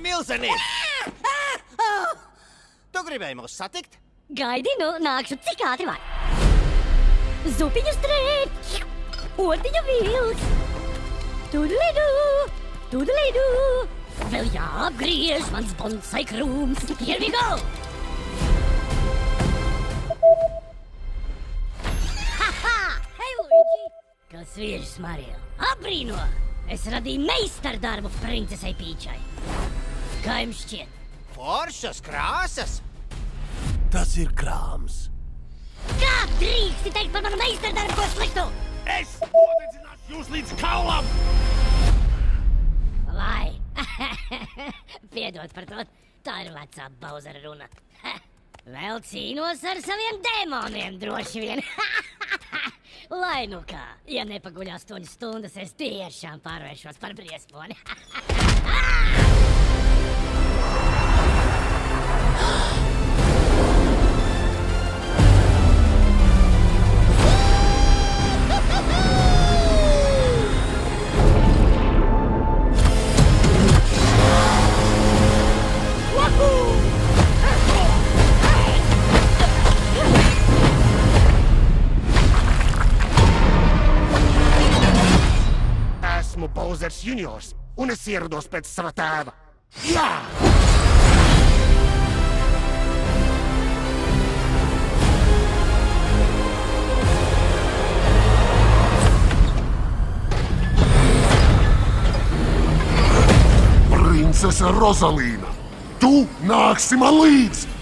Milzeni! Tu gribēji mūs satikt? Gaidi, nu nākšu, cik ātri var. Zupiņu strēp, ordiņu vilks. Tudlidu, tudlidu. Vēl jāapgriež mans bonsai krūms. Here we go! Haha! Hei, Luigi! Kas vīrs, Mario? Abrīno! Es radīju meistardarbu princesei Pīčai. Kā jums šķiet? Foršas krāsas! Tas ir krāms. Kā drīksti teikt par manu meistardarbu, ko sliktu? Es nodedzināšu jūs līdz kaulam! Vai? Piedod par to, tā ir vecā Bauzera runa. Vēl cīnos ar saviem dēmoniem, droši vien. Lai nu kā, ja nepaguļ 8 stundas, es tiešām pārvēršos par briesmoni. Esmu Bowsers juniors, un es ierados pēc sava tēva. Jā! Princese Rozalīna, tu nāksi man līdz!